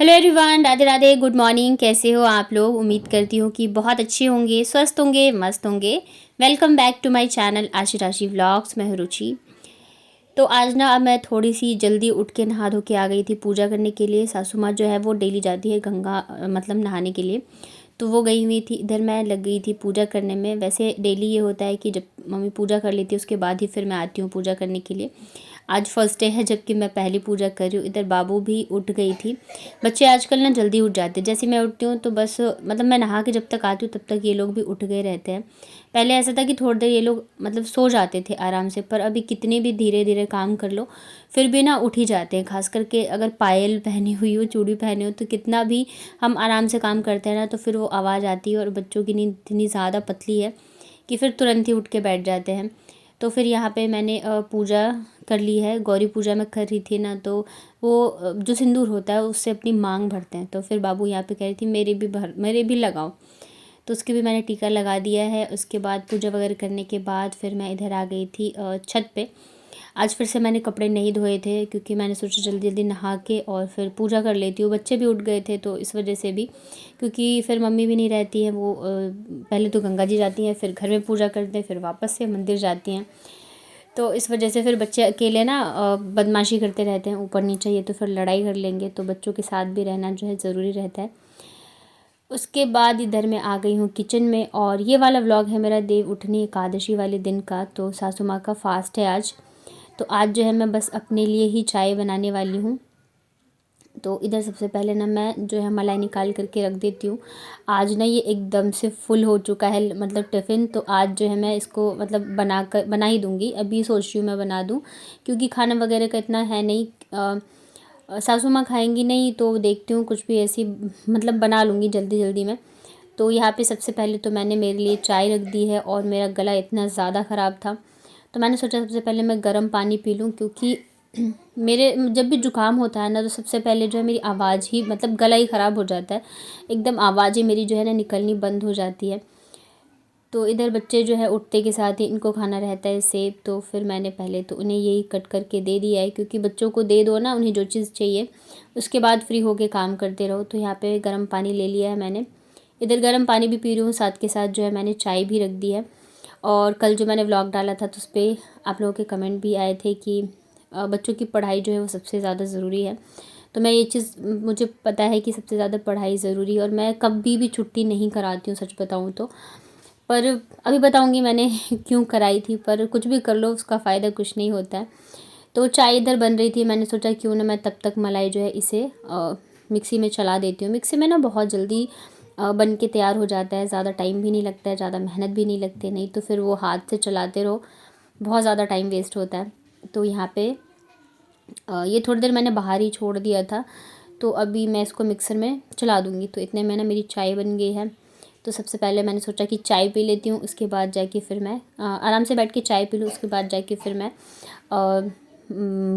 Hello everyone, Radhe Radhe, good morning. कैसे हो आप लोग? उम्मीद करती हूँ कि बहुत अच्छे होंगे, स्वस्थ होंगे, मस्त होंगे। Welcome back to my channel Aashi Rashi vlogs. मैं हूं रुचि। तो आज ना अब मैं थोड़ी सी जल्दी उठ के नहा धो के आ गई थी पूजा करने के लिए। सासू माँ जो है वो डेली जाती है गंगा मतलब नहाने के लिए, तो वो गई हुई थी। इधर मैं लग गई थी पूजा करने में। वैसे डेली ये होता है कि जब मम्मी पूजा कर लेती है उसके बाद ही फिर मैं आती हूँ पूजा करने के लिए। आज फर्स्ट डे है जबकि मैं पहली पूजा कर रही हूँ। इधर बाबू भी उठ गई थी। बच्चे आजकल ना जल्दी उठ जाते हैं। जैसे मैं उठती हूँ तो बस मतलब मैं नहा के जब तक आती हूँ तब तक ये लोग भी उठ गए रहते हैं। पहले ऐसा था कि थोड़ी देर ये लोग मतलब सो जाते थे आराम से, पर अभी कितने भी धीरे धीरे काम कर लो फिर भी ना उठ ही जाते हैं। खास करके अगर पायल पहनी हुई हो, चूड़ी पहनी हो, तो कितना भी हम आराम से काम करते हैं ना तो फिर वो आवाज़ आती है। और बच्चों की नींद इतनी ज़्यादा पतली है कि फिर तुरंत ही उठ के बैठ जाते हैं। तो फिर यहाँ पे मैंने पूजा कर ली है। गौरी पूजा में कर रही थी ना, तो वो जो सिंदूर होता है उससे अपनी मांग भरते हैं। तो फिर बाबू यहाँ पे कह रही थी मेरे भी लगाओ, तो उसके भी मैंने टीका लगा दिया है। उसके बाद पूजा वगैरह करने के बाद फिर मैं इधर आ गई थी छत पे। आज फिर से मैंने कपड़े नहीं धोए थे क्योंकि मैंने सोचा जल्दी जल्दी नहा के और फिर पूजा कर लेती हूँ। बच्चे भी उठ गए थे तो इस वजह से भी, क्योंकि फिर मम्मी भी नहीं रहती हैं। वो पहले तो गंगा जी जाती हैं, फिर घर में पूजा करते हैं, फिर वापस से मंदिर जाती हैं। तो इस वजह से फिर बच्चे अकेले ना बदमाशी करते रहते हैं ऊपर नीचे। ये तो फिर लड़ाई कर लेंगे, तो बच्चों के साथ भी रहना जो है ज़रूरी रहता है। उसके बाद इधर मैं आ गई हूँ किचन में। और ये वाला व्लॉग है मेरा देव उठनी एकादशी वाले दिन का। तो सासू माँ का फास्ट है आज। तो आज जो है मैं बस अपने लिए ही चाय बनाने वाली हूँ। तो इधर सबसे पहले ना मैं जो है मलाई निकाल करके रख देती हूँ। आज ना ये एकदम से फुल हो चुका है मतलब टिफ़िन। तो आज जो है मैं इसको मतलब बना ही दूँगी। अभी सोच रही हूँ मैं बना दूँ, क्योंकि खाना वगैरह का इतना है नहीं। सासू माँ खाएंगी नहीं तो देखती हूँ कुछ भी ऐसी मतलब बना लूँगी जल्दी जल्दी में। तो यहाँ पे सबसे पहले तो मैंने मेरे लिए चाय रख दी है। और मेरा गला इतना ज़्यादा ख़राब था तो मैंने सोचा सबसे पहले मैं गर्म पानी पी लूँ, क्योंकि मेरे जब भी ज़ुकाम होता है ना तो सबसे पहले जो है मेरी आवाज़ ही मतलब गला ही ख़राब हो जाता है। एकदम आवाज़ ही मेरी जो है ना निकलनी बंद हो जाती है। तो इधर बच्चे जो है उठते के साथ ही इनको खाना रहता है सेब। तो फिर मैंने पहले तो उन्हें यही कट करके दे दिया है, क्योंकि बच्चों को दे दो ना उन्हें जो चीज़ चाहिए, उसके बाद फ्री होके काम करते रहो। तो यहाँ पे गर्म पानी ले लिया है मैंने। इधर गर्म पानी भी पी रही हूँ, साथ के साथ जो है मैंने चाय भी रख दी है। और कल जो मैंने व्लॉग डाला था तो उस पर आप लोगों के कमेंट भी आए थे कि बच्चों की पढ़ाई जो है वो सबसे ज़्यादा ज़रूरी है। तो मैं ये चीज़ मुझे पता है कि सबसे ज़्यादा पढ़ाई ज़रूरी है, और मैं कभी भी छुट्टी नहीं कराती हूँ सच बताऊँ तो। पर अभी बताऊँगी मैंने क्यों कराई थी। पर कुछ भी कर लो उसका फ़ायदा कुछ नहीं होता है। तो चाय इधर बन रही थी, मैंने सोचा क्यों ना मैं तब तक मलाई जो है इसे मिक्सी में चला देती हूँ। मिक्सी में ना बहुत जल्दी बन के तैयार हो जाता है। ज़्यादा टाइम भी नहीं लगता है, ज़्यादा मेहनत भी नहीं लगती, नहीं तो फिर वो हाथ से चलाते रहो, बहुत ज़्यादा टाइम वेस्ट होता है। तो यहाँ पे ये थोड़ी देर मैंने बाहर ही छोड़ दिया था। तो अभी मैं इसको मिक्सर में चला दूँगी। तो इतने में ना मेरी चाय बन गई है। तो सबसे पहले मैंने सोचा कि चाय पी लेती हूँ, उसके बाद जाके फिर मैं आराम से बैठ के चाय पी लूँ। उसके बाद जाके फिर मैं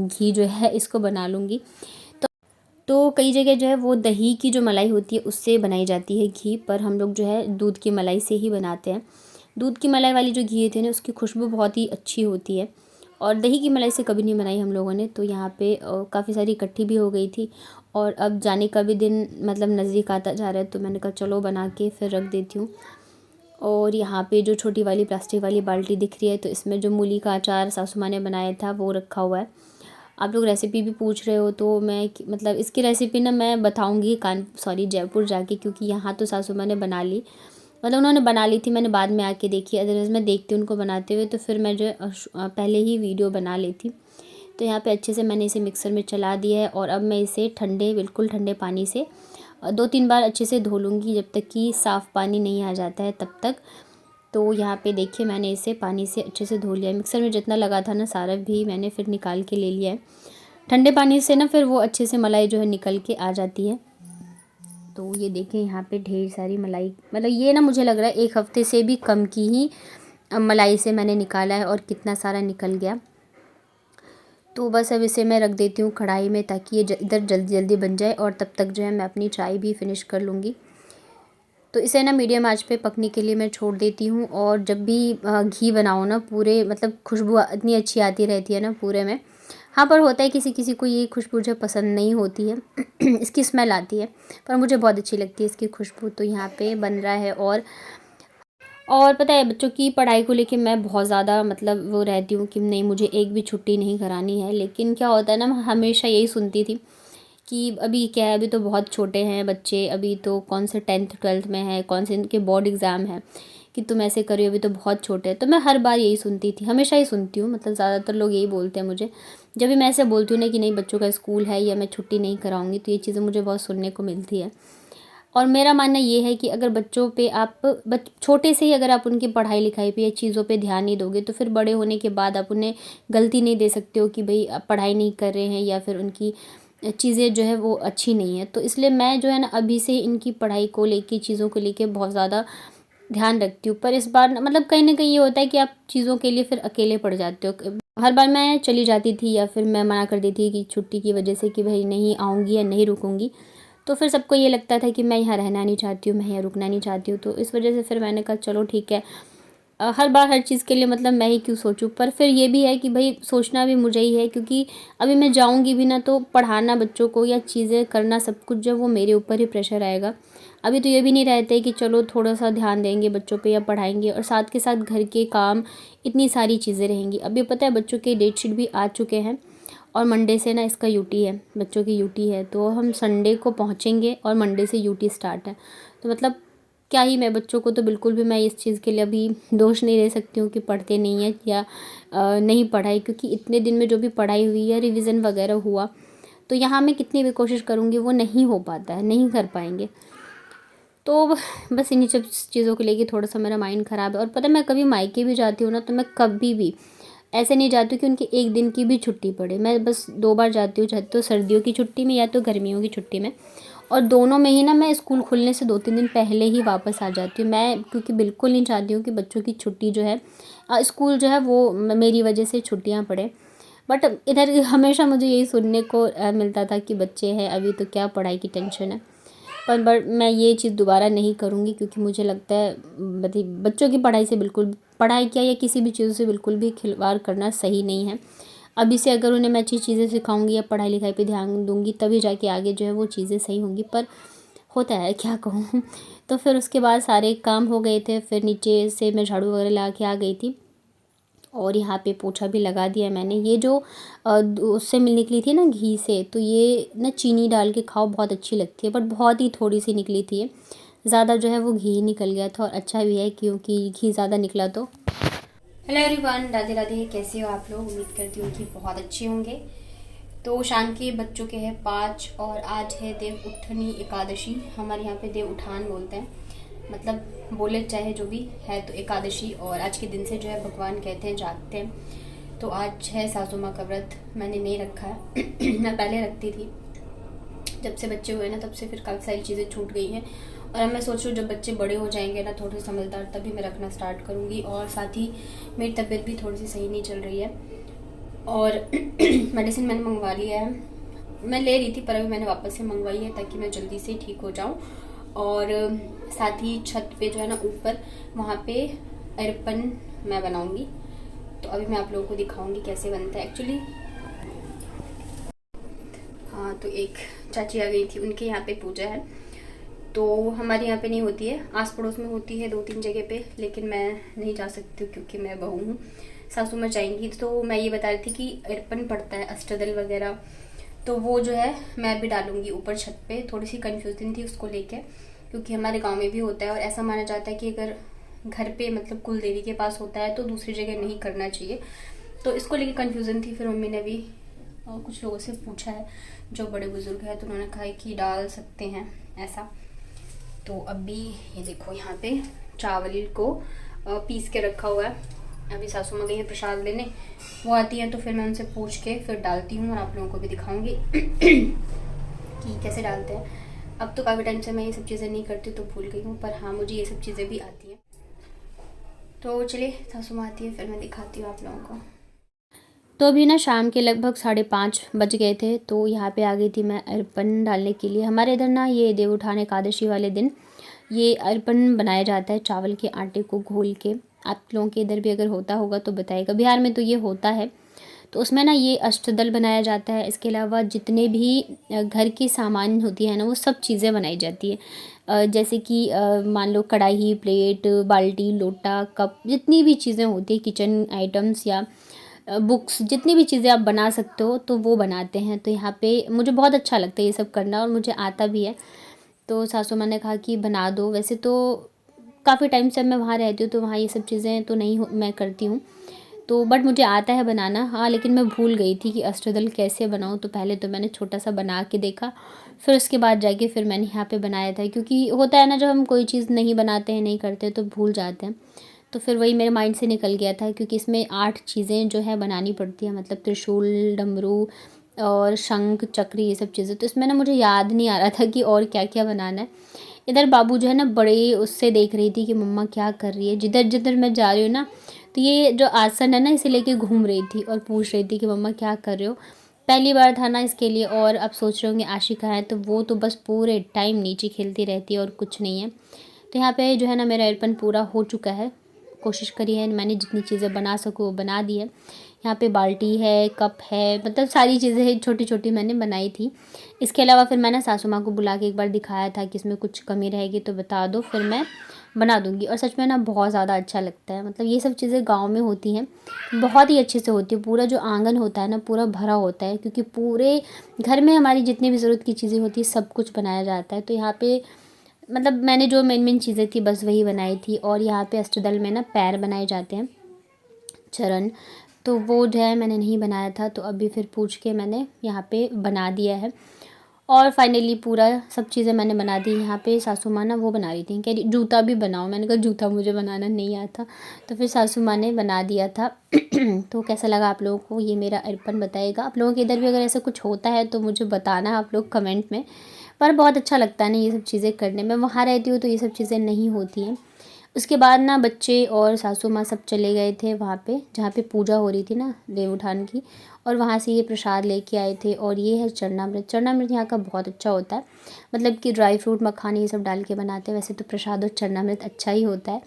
घी जो है इसको बना लूँगी। तो कई जगह जो है वो दही की जो मलाई होती है उससे बनाई जाती है घी, पर हम लोग जो है दूध की मलाई से ही बनाते हैं। दूध की मलाई वाली जो घी होती है ना उसकी खुशबू बहुत ही अच्छी होती है। और दही की मलाई से कभी नहीं बनाई हम लोगों ने। तो यहाँ पे काफ़ी सारी इकट्ठी भी हो गई थी। और अब जाने का भी दिन मतलब नज़दीक आता जा रहा है, तो मैंने कहा चलो बना के फिर रख देती हूँ। और यहाँ पे जो छोटी वाली प्लास्टिक वाली बाल्टी दिख रही है, तो इसमें जो मूली का अचार सासू माँ ने बनाया था वो रखा हुआ है। आप लोग रेसिपी भी पूछ रहे हो, तो मैं मतलब इसकी रेसिपी ना मैं बताऊंगी जयपुर जाके, क्योंकि यहाँ तो सासू माँ ने बना ली, मतलब उन्होंने बना ली थी, मैंने बाद में आके देखी। अदरवाइज़ मैं देखती उनको बनाते हुए तो फिर मैं जो पहले ही वीडियो बना लेती। तो यहाँ पे अच्छे से मैंने इसे मिक्सर में चला दिया है। और अब मैं इसे बिल्कुल ठंडे पानी से 2-3 बार अच्छे से धो लूँगी, जब तक कि साफ़ पानी नहीं आ जाता है तब तक। तो यहाँ पे देखिए मैंने इसे पानी से अच्छे से धो लिया। मिक्सर में जितना लगा था ना सारा भी मैंने फिर निकाल के ले लिया है। ठंडे पानी से ना फिर वो अच्छे से मलाई जो है निकल के आ जाती है। तो ये देखें यहाँ पे ढेर सारी मलाई, मतलब ये ना मुझे लग रहा है 1 हफ़्ते से भी कम की ही मलाई से मैंने निकाला है, और कितना सारा निकल गया। तो बस अब इसे मैं रख देती हूँ कढ़ाई में, ताकि ये इधर जल्दी जल्दी बन जाए, और तब तक जो है मैं अपनी चाय भी फिनिश कर लूँगी। तो इसे ना मीडियम आंच पे पकने के लिए मैं छोड़ देती हूँ। और जब भी घी बनाओ ना पूरे मतलब खुशबू इतनी अच्छी आती रहती है ना पूरे में, हाँ, पर होता है किसी किसी को ये खुशबू जो पसंद नहीं होती है इसकी स्मेल आती है, पर मुझे बहुत अच्छी लगती है इसकी खुशबू। तो यहाँ पे बन रहा है। और पता है बच्चों की पढ़ाई को लेके मैं बहुत ज़्यादा मतलब वो रहती हूँ कि नहीं, मुझे एक भी छुट्टी नहीं करानी है। लेकिन क्या होता है ना, मैं हमेशा यही सुनती थी कि अभी क्या है, अभी तो बहुत छोटे हैं बच्चे, अभी तो कौन से 10th 12th में है, कौन से इनके बोर्ड एग्ज़ाम है, कि तुम ऐसे करियो, अभी तो बहुत छोटे हैं। तो मैं हर बार यही सुनती थी, हमेशा ही सुनती हूँ, मतलब ज़्यादातर लोग यही बोलते हैं मुझे। जब भी मैं ऐसे बोलती हूँ ना कि नहीं बच्चों का स्कूल है या मैं छुट्टी नहीं कराऊंगी, तो ये चीज़ें मुझे बहुत सुनने को मिलती है। और मेरा मानना ये है कि अगर बच्चों पे आप छोटे से ही अगर आप उनकी पढ़ाई लिखाई पे या चीज़ों पे ध्यान नहीं दोगे, तो फिर बड़े होने के बाद आप उन्हें गलती नहीं दे सकते हो कि भाई आप पढ़ाई नहीं कर रहे हैं या फिर उनकी चीज़ें जो है वो अच्छी नहीं है। तो इसलिए मैं जो है ना अभी से इनकी पढ़ाई को लेके, चीज़ों को लेके बहुत ज़्यादा ध्यान रखती हूँ। पर इस बार मतलब कहीं ना कहीं ये होता है कि आप चीज़ों के लिए फिर अकेले पड़ जाते हो। हर बार मैं चली जाती थी या फिर मैं मना कर देती कि छुट्टी की वजह से कि भाई नहीं आऊँगी या नहीं रुकूँगी, तो फिर सबको ये लगता था कि मैं यहाँ रहना नहीं चाहती हूँ, मैं यहाँ रुकना नहीं चाहती हूँ। तो इस वजह से फिर मैंने कहा चलो ठीक है, हर बार हर चीज़ के लिए मतलब मैं ही क्यों सोचूं। पर फिर ये भी है कि भाई सोचना भी मुझे ही है, क्योंकि अभी मैं जाऊंगी भी ना, तो पढ़ाना बच्चों को या चीज़ें करना सब कुछ जो वो मेरे ऊपर ही प्रेशर आएगा। अभी तो ये भी नहीं रहते कि चलो थोड़ा सा ध्यान देंगे बच्चों पे या पढ़ाएंगे, और साथ के साथ घर के काम, इतनी सारी चीज़ें रहेंगी। अभी पता है बच्चों के डेट शीट भी आ चुके हैं, और मंडे से ना इसका यूटी है, बच्चों की यूटी है। तो हम संडे को पहुँचेंगे और मंडे से यूटी स्टार्ट है। तो मतलब क्या ही, मैं बच्चों को तो बिल्कुल भी मैं इस चीज़ के लिए अभी दोष नहीं दे सकती हूँ कि पढ़ते नहीं हैं या नहीं पढ़ाई, क्योंकि इतने दिन में जो भी पढ़ाई हुई या रिवीजन वगैरह हुआ, तो यहाँ मैं कितनी भी कोशिश करूँगी वो नहीं हो पाता है, नहीं कर पाएंगे। तो बस इन्हीं सब चीज़ों को लेके थोड़ा सा मेरा माइंड ख़राब है। और पता है मैं कभी मायके भी जाती हूँ ना, तो मैं कभी भी ऐसे नहीं जाती हूँ कि उनकी एक दिन की भी छुट्टी पड़े। मैं बस 2 बार जाती हूँ, चाहे तो सर्दियों की छुट्टी में या तो गर्मियों की छुट्टी में। और दोनों में ही ना मैं स्कूल खुलने से 2-3 दिन पहले ही वापस आ जाती हूँ मैं, क्योंकि बिल्कुल नहीं चाहती हूँ कि बच्चों की छुट्टी जो है, स्कूल जो है वो मेरी वजह से छुट्टियाँ पड़े। बट इधर हमेशा मुझे यही सुनने को मिलता था कि बच्चे हैं अभी तो क्या पढ़ाई की टेंशन है। पर मैं ये चीज़ दोबारा नहीं करूँगी, क्योंकि मुझे लगता है बच्चों की पढ़ाई से बिल्कुल, पढ़ाई क्या या किसी भी चीज़ों से बिल्कुल भी खिलवाड़ करना सही नहीं है। अभी से अगर उन्हें मैं अच्छी चीज़ें सिखाऊंगी या पढ़ाई लिखाई पे ध्यान दूंगी, तभी जाके आगे जो है वो चीज़ें सही होंगी। पर होता है क्या कहूँ तो फिर उसके बाद सारे काम हो गए थे, फिर नीचे से मैं झाड़ू वगैरह ला के आ गई थी, और यहाँ पे पोछा भी लगा दिया मैंने। ये जो उससे मिल निकली थी ना घी से, तो ये ना चीनी डाल के खाओ, बहुत अच्छी लगती है, बट बहुत ही थोड़ी सी निकली थी ये, ज़्यादा जो है वो घी निकल गया था। और अच्छा भी है क्योंकि घी ज़्यादा निकला तो। हेलो एवरीवन, राधे राधे, कैसे हो आप लोग? उम्मीद करती हूँ कि बहुत अच्छे होंगे। तो शाम के बज चुके हैं 5, और आज है देव उठनी एकादशी। हमारे यहाँ पे देव उठान बोलते हैं, मतलब बोले चाहे जो भी है, तो एकादशी। और आज के दिन से जो है भगवान कहते हैं जागते हैं। तो आज है सासू माँ का व्रत, मैंने नहीं रखा है मैं पहले रखती थी, जब से बच्चे हुए ना तब से फिर काफ़ी सारी चीज़ें छूट गई हैं। और अब मैं सोच रही हूँ जब बच्चे बड़े हो जाएंगे ना, थोड़े समझदार, तभी मैं रखना स्टार्ट करूँगी। और साथ ही मेरी तबीयत भी थोड़ी सी सही नहीं चल रही है, और मेडिसिन मैंने मंगवा लिया है, मैं ले रही थी पर अभी मैंने वापस से मंगवाई है ताकि मैं जल्दी से ठीक हो जाऊँ। और साथ ही छत पे जो है ना ऊपर, वहाँ पे अरपन मैं बनाऊँगी। तो अभी मैं आप लोगों को दिखाऊँगी कैसे बनता है एक्चुअली। हाँ, तो एक चाची आ गई थी, उनके यहाँ पे पूजा है। तो हमारे यहाँ पे नहीं होती है, आस पड़ोस में होती है 2-3 जगह पे, लेकिन मैं नहीं जा सकती हूँ क्योंकि मैं बहू हूँ। सासू माँ जाएंगी। तो मैं ये बता रही थी कि अरपन पड़ता है, अष्टदल वगैरह, तो वो जो है मैं भी डालूंगी ऊपर छत पे। थोड़ी सी कन्फ्यूजन थी उसको लेके, क्योंकि हमारे गाँव में भी होता है और ऐसा माना जाता है कि अगर घर पे मतलब कुल देवी के पास होता है तो दूसरी जगह नहीं करना चाहिए। तो इसको लेके कन्फ्यूजन थी। फिर मम्मी ने भी कुछ लोगों से पूछा है जो बड़े बुजुर्ग हैं, तो उन्होंने कहा है कि डाल सकते हैं ऐसा। तो अभी ये देखो यहाँ पे चावल को पीस के रखा हुआ है। अभी सासू माँ गई है प्रसाद लेने, वो आती है तो फिर मैं उनसे पूछ के फिर डालती हूँ और आप लोगों को भी दिखाऊंगी कि कैसे डालते हैं। अब तो काफ़ी टाइम से मैं ये सब चीज़ें नहीं करती तो भूल गई हूँ, पर हाँ मुझे ये सब चीज़ें भी आती हैं। तो चलिए सासू माँ आती है फिर मैं दिखाती हूँ आप लोगों को। तो अभी ना शाम के लगभग 5:30 बज गए थे, तो यहाँ पे आ गई थी मैं अरपन डालने के लिए। हमारे इधर ना ये देव उठान एकादशी वाले दिन ये अरपन बनाया जाता है चावल के आटे को घोल के। आप लोगों के इधर भी अगर होता होगा तो बताइएगा, बिहार में तो ये होता है। तो उसमें ना ये अष्टदल बनाया जाता है। इसके अलावा जितने भी घर की सामान होती है ना, वो सब चीज़ें बनाई जाती है। जैसे कि मान लो कढ़ाई, प्लेट, बाल्टी, लोटा, कप, जितनी भी चीज़ें होती है किचन आइटम्स या बुक्स, जितनी भी चीज़ें आप बना सकते हो तो वो बनाते हैं। तो यहाँ पे मुझे बहुत अच्छा लगता है ये सब करना, और मुझे आता भी है। तो सासू माँ ने कहा कि बना दो। वैसे तो काफ़ी टाइम से मैं वहाँ रहती हूँ, तो वहाँ ये सब चीज़ें तो नहीं मैं करती हूँ, तो बट मुझे आता है बनाना। हाँ, लेकिन मैं भूल गई थी कि अष्टदल कैसे बनाऊँ। तो पहले तो मैंने छोटा सा बना के देखा, फिर उसके बाद जाके फिर मैंने यहाँ पे बनाया था। क्योंकि होता है ना, जब हम कोई चीज़ नहीं बनाते हैं, नहीं करते तो भूल जाते हैं। तो फिर वही मेरे माइंड से निकल गया था, क्योंकि इसमें 8 चीज़ें जो है बनानी पड़ती है, मतलब त्रिशूल, डमरू और शंख, चक्र, ये सब चीज़ें। तो इसमें ना मुझे याद नहीं आ रहा था कि और क्या-क्या बनाना है। इधर बाबू जो है ना, बड़े उससे देख रही थी कि मम्मा क्या कर रही है। जिधर-जिधर मैं जा रही हूँ ना, तो ये जो आसन है ना, इसे लेके घूम रही थी और पूछ रही थी कि मम्मा क्या कर रहे हो। पहली बार था ना इसके लिए, और अब सोच रहे होंगे आशिका है तो वो तो बस पूरे टाइम नीचे खेलती रहती है और कुछ नहीं है। तो यहाँ पे जो है ना, मेरा अर्पण पूरा हो चुका है। कोशिश करी है मैंने, जितनी चीज़ें बना सकूँ वो बना दी है। यहाँ पे बाल्टी है, कप है, मतलब सारी चीज़ें छोटी-छोटी मैंने बनाई थी। इसके अलावा फिर मैंने सासू माँ को बुला के एक बार दिखाया था कि इसमें कुछ कमी रहेगी तो बता दो, फिर मैं बना दूँगी। और सच में ना बहुत ज़्यादा अच्छा लगता है। मतलब ये सब चीज़ें गाँव में होती हैं, बहुत ही अच्छे से होती है। पूरा जो आँगन होता है ना, पूरा भरा होता है, क्योंकि पूरे घर में हमारी जितनी भी ज़रूरत की चीज़ें होती हैं, सब कुछ बनाया जाता है। तो यहाँ पे मतलब मैंने जो मेन चीज़ें थी बस वही बनाई थी। और यहाँ पे अष्टदल में ना पैर बनाए जाते हैं, चरण, तो वो जो है मैंने नहीं बनाया था। तो अभी फिर पूछ के मैंने यहाँ पे बना दिया है। और फाइनली पूरा सब चीज़ें मैंने बना दी। यहाँ पे सासू माँ ना वो बना रही थी, कह रही जूता भी बनाओ। मैंने कहा जूता मुझे बनाना नहीं आता। तो फिर सासू माँ ने बना दिया था। तो कैसा लगा आप लोगों को ये मेरा अर्पण, बताइएगा। आप लोगों के इधर भी अगर ऐसा कुछ होता है तो मुझे बताना आप लोग कमेंट में। पर बहुत अच्छा लगता है ना ये सब चीज़ें करने में। वहाँ रहती हूँ तो ये सब चीज़ें नहीं होती हैं। उसके बाद ना बच्चे और सासू माँ सब चले गए थे वहाँ पे, जहाँ पे पूजा हो रही थी ना देवउठान की। और वहाँ से ये प्रसाद लेके आए थे, और ये है चरणामृत। चरणामृत यहाँ का बहुत अच्छा होता है, मतलब कि ड्राई फ्रूट, मखान, ये सब डाल के बनाते हैं। वैसे तो प्रसाद और चरणामृत अच्छा ही होता है।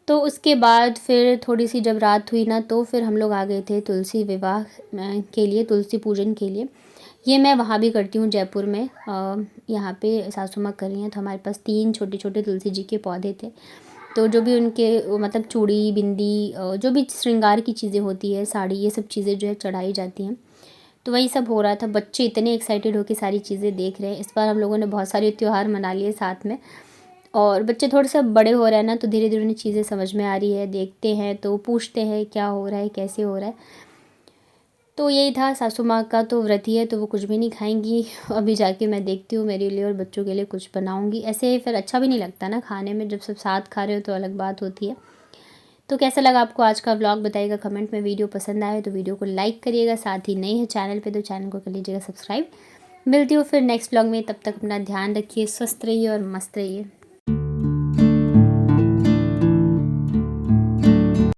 तो उसके बाद फिर थोड़ी सी जब रात हुई ना, तो फिर हम लोग आ गए थे तुलसी विवाह के लिए, तुलसी पूजन के लिए। ये मैं वहाँ भी करती हूँ जयपुर में। यहाँ पे सासू माँ कर रही हैं, तो हमारे पास 3 छोटे-छोटे तुलसी जी के पौधे थे। तो जो भी उनके मतलब चूड़ी, बिंदी, जो भी श्रृंगार की चीज़ें होती है, साड़ी, ये सब चीज़ें जो है चढ़ाई जाती हैं। तो वही सब हो रहा था। बच्चे इतने एक्साइटेड होके सारी चीज़ें देख रहे हैं। इस बार हम लोगों ने बहुत सारे त्योहार मना लिए साथ में। और बच्चे थोड़े से बड़े हो रहे हैं ना, तो धीरे-धीरे उन्हें चीज़ें समझ में आ रही है, देखते हैं तो पूछते हैं क्या हो रहा है, कैसे हो रहा है। तो यही था। सासू माँ का तो व्रत ही है, तो वो कुछ भी नहीं खाएँगी। अभी जाके मैं देखती हूँ, मेरे लिए और बच्चों के लिए कुछ बनाऊँगी। ऐसे फिर अच्छा भी नहीं लगता ना खाने में, जब सब साथ खा रहे हो तो अलग बात होती है। तो कैसा लगा आपको आज का व्लॉग, बताइएगा कमेंट में। वीडियो पसंद आए तो वीडियो को लाइक करिएगा, साथ ही नए हैं चैनल पे तो चैनल को कर लीजिएगा सब्सक्राइब। मिलती हूँ फिर नेक्स्ट व्लॉग में, तब तक अपना ध्यान रखिए, स्वस्थ रहिए और मस्त रहिए।